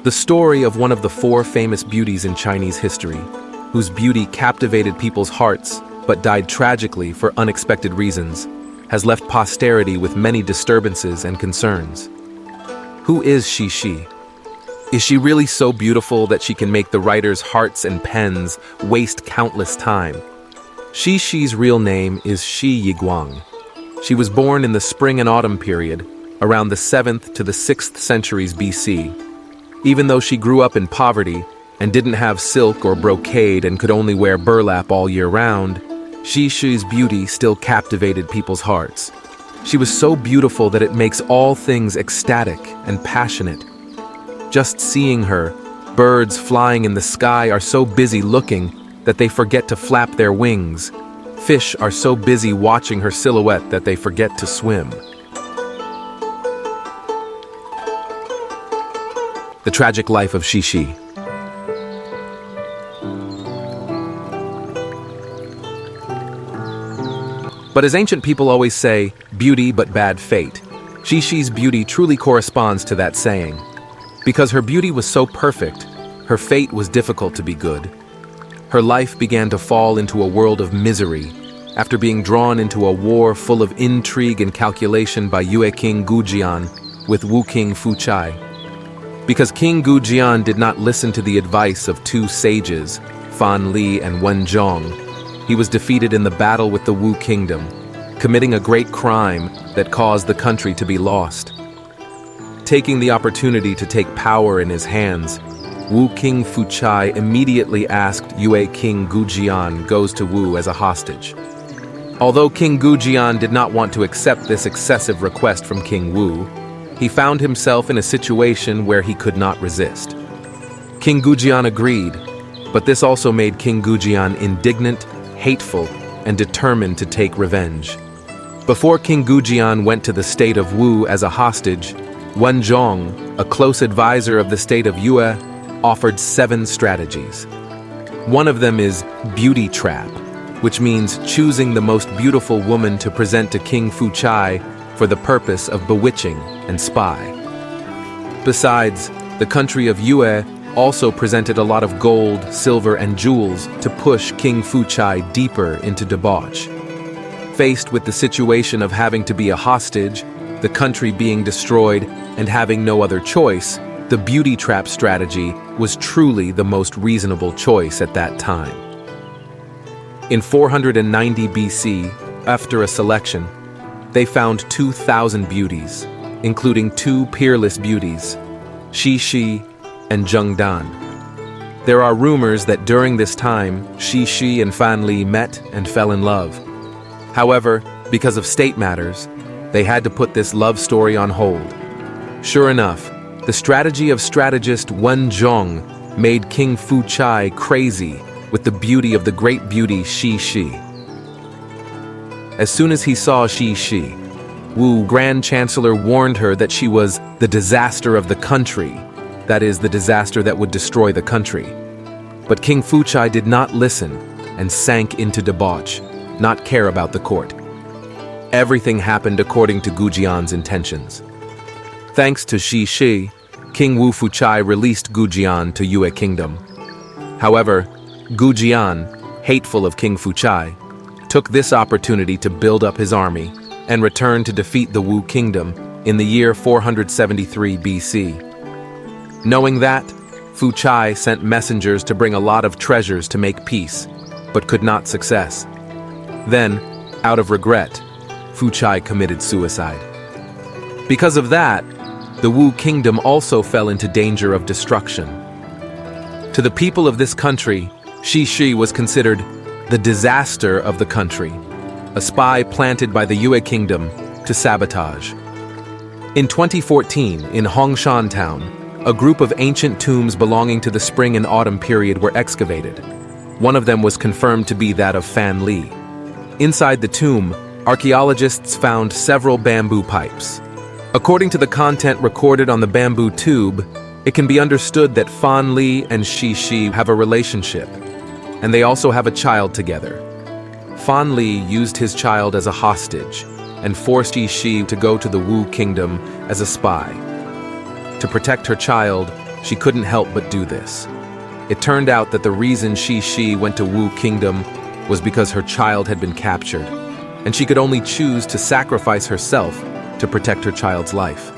The story of one of the four famous beauties in Chinese history, whose beauty captivated people's hearts but died tragically for unexpected reasons, has left posterity with many disturbances and concerns. Who is Xi Shi? Is she really so beautiful that she can make the writer's hearts and pens waste countless time? Xi Shi's real name is Shi Yiguang. She was born in the spring and autumn period, around the 7th to the 6th centuries BC. Even though she grew up in poverty and didn't have silk or brocade and could only wear burlap all year round, Xi Shi's beauty still captivated people's hearts. She was so beautiful that it makes all things ecstatic and passionate. Just seeing her, birds flying in the sky are so busy looking that they forget to flap their wings. Fish are so busy watching her silhouette that they forget to swim. The tragic life of Xi Shi. But as ancient people always say, beauty but bad fate, Xi Shi's beauty truly corresponds to that saying. Because her beauty was so perfect, her fate was difficult to be good. Her life began to fall into a world of misery after being drawn into a war full of intrigue and calculation by Yue King Gujian with Wu King Fuchai. Because King Gujian did not listen to the advice of two sages, Fan Li and Wen Zhong, he was defeated in the battle with the Wu Kingdom, committing a great crime that caused the country to be lost. Taking the opportunity to take power in his hands, Wu King Fuchai immediately asked Yue King Gujian goes to Wu as a hostage. Although King Gujian did not want to accept this excessive request from King Wu, he found himself in a situation where he could not resist. King Gujian agreed, but this also made King Gujian indignant, hateful, and determined to take revenge. Before King Gujian went to the state of Wu as a hostage, Wen Zhong, a close advisor of the state of Yue, offered 7 strategies. One of them is beauty trap, which means choosing the most beautiful woman to present to King Fuchai for the purpose of bewitching and spy. Besides, the country of Yue also presented a lot of gold, silver, and jewels to push King Fuchai deeper into debauch. Faced with the situation of having to be a hostage, the country being destroyed, and having no other choice, the beauty trap strategy was truly the most reasonable choice at that time. In 490 BC, after a selection, they found 2,000 beauties, including 2 peerless beauties, Xi Shi and Zheng Dan. There are rumors that during this time, Xi Shi and Fan Li met and fell in love. However, because of state matters, they had to put this love story on hold. Sure enough, the strategy of strategist Wen Zhong made King Fuchai crazy with the beauty of the great beauty Xi Shi. As soon as he saw Xi Shi, Wu Grand Chancellor warned her that she was the disaster of the country, that is, the disaster that would destroy the country. But King Fuchai did not listen and sank into debauch, not care about the court. Everything happened according to Gujian's intentions. Thanks to Xi Shi, King Wu Fuchai released Gujian to Yue Kingdom. However, Gujian, hateful of King Fuchai, took this opportunity to build up his army and return to defeat the Wu Kingdom in the year 473 BC. Knowing that, Fuchai sent messengers to bring a lot of treasures to make peace, but could not success. Then, out of regret, Fuchai committed suicide. Because of that, the Wu Kingdom also fell into danger of destruction. To the people of this country, Xi Shi was considered the disaster of the country, a spy planted by the Yue Kingdom to sabotage. In 2014, in Hongshan Town, a group of ancient tombs belonging to the spring and autumn period were excavated. One of them was confirmed to be that of Fan Li. Inside the tomb, archaeologists found several bamboo pipes. According to the content recorded on the bamboo tube, it can be understood that Fan Li and Xi Shi have a relationship, and they also have a child together. Fan Li used his child as a hostage and forced Xi Shi to go to the Wu Kingdom as a spy. To protect her child, she couldn't help but do this. It turned out that the reason Xi Shi went to Wu Kingdom was because her child had been captured, and she could only choose to sacrifice herself to protect her child's life.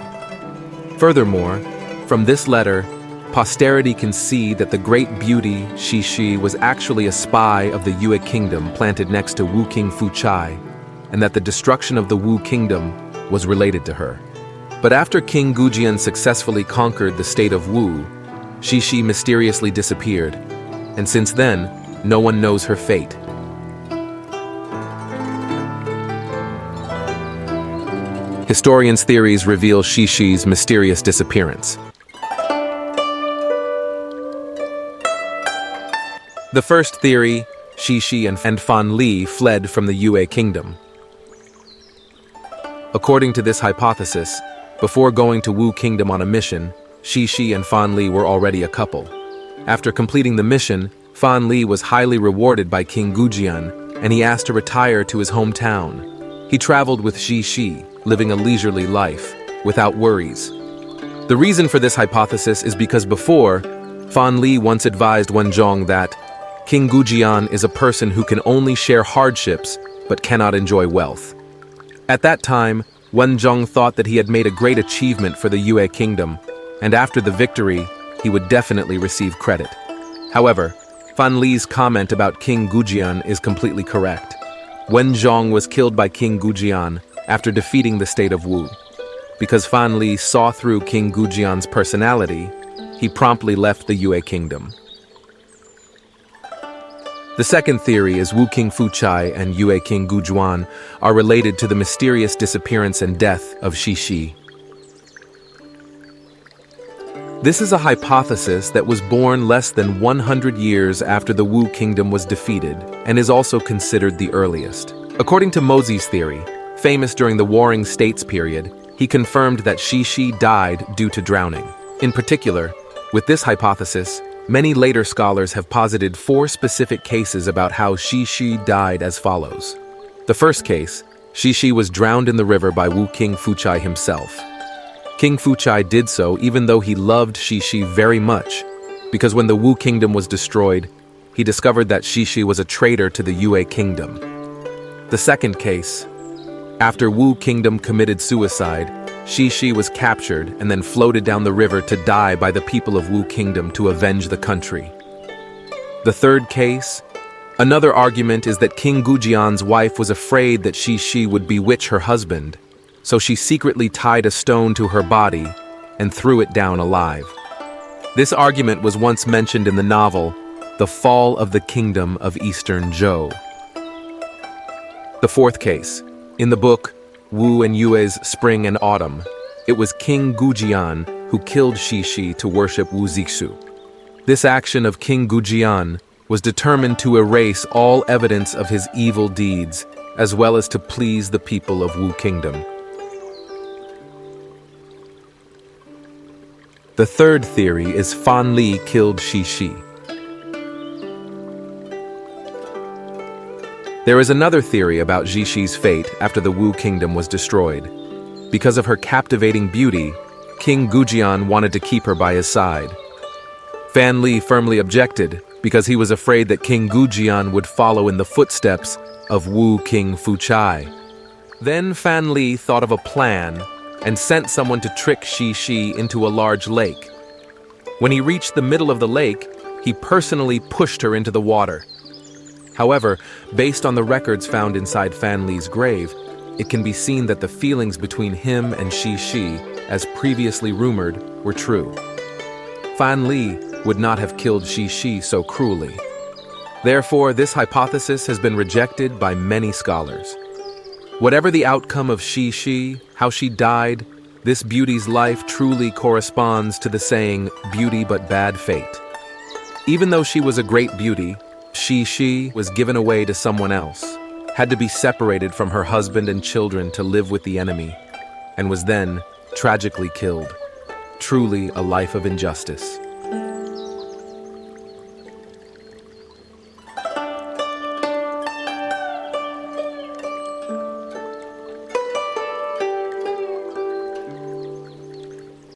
Furthermore, from this letter, posterity can see that the great beauty Xi Shi was actually a spy of the Yue Kingdom planted next to Wu King Fu Chai, and that the destruction of the Wu Kingdom was related to her. But after King Gujian successfully conquered the state of Wu, Xi Shi mysteriously disappeared, and since then, no one knows her fate. Historians' theories reveal Xi Shi's mysterious disappearance. The first theory, Xi Shi and Fan Li fled from the Yue Kingdom. According to this hypothesis, before going to Wu Kingdom on a mission, Xi Shi and Fan Li were already a couple. After completing the mission, Fan Li was highly rewarded by King Gujian, and he asked to retire to his hometown. He traveled with Xi Shi, living a leisurely life, without worries. The reason for this hypothesis is because before, Fan Li once advised Wenzhong that King Gujian is a person who can only share hardships but cannot enjoy wealth. At that time, Wenzhong thought that he had made a great achievement for the Yue Kingdom, and after the victory, he would definitely receive credit. However, Fan Li's comment about King Gujian is completely correct. Wenzhong was killed by King Gujian after defeating the state of Wu. Because Fan Li saw through King Gujian's personality, he promptly left the Yue Kingdom. The second theory is Wu King Fu Chai and Yue King Gujuan are related to the mysterious disappearance and death of Xi Shi. This is a hypothesis that was born less than 100 years after the Wu Kingdom was defeated and is also considered the earliest. According to Mozi's theory, famous during the Warring States period, he confirmed that Xi Shi died due to drowning. In particular, with this hypothesis, many later scholars have posited 4 specific cases about how Xi Shi died as follows. The first case, Xi Shi was drowned in the river by Wu King Fu Chai himself. King Fu Chai did so even though he loved Xi Shi very much, because when the Wu Kingdom was destroyed, he discovered that Xi Shi was a traitor to the Yue Kingdom. The second case, after Wu Kingdom committed suicide, Xi Shi was captured and then floated down the river to die by the people of Wu Kingdom to avenge the country. The third case, another argument is that King Gujian's wife was afraid that Xi Shi would bewitch her husband, so she secretly tied a stone to her body and threw it down alive. This argument was once mentioned in the novel, The Fall of the Kingdom of Eastern Zhou. The fourth case, in the book, Wu and Yue's Spring and Autumn, it was King Gujian who killed Xi Shi to worship Wu Zixu. This action of King Gujian was determined to erase all evidence of his evil deeds, as well as to please the people of Wu Kingdom. The third theory is Fan Li killed Xi Shi. There is another theory about Xi Shi's fate after the Wu Kingdom was destroyed. Because of her captivating beauty, King Gujian wanted to keep her by his side. Fan Li firmly objected because he was afraid that King Gujian would follow in the footsteps of Wu King Fu Chai. Then Fan Li thought of a plan and sent someone to trick Xi Shi into a large lake. When he reached the middle of the lake, he personally pushed her into the water. However, based on the records found inside Fan Li's grave, it can be seen that the feelings between him and Xi Shi, as previously rumored, were true. Fan Li would not have killed Xi Shi so cruelly. Therefore, this hypothesis has been rejected by many scholars. Whatever the outcome of Xi Shi, how she died, this beauty's life truly corresponds to the saying, beauty but bad fate. Even though she was a great beauty, Xi Shi was given away to someone else, had to be separated from her husband and children to live with the enemy, and was then tragically killed. Truly a life of injustice.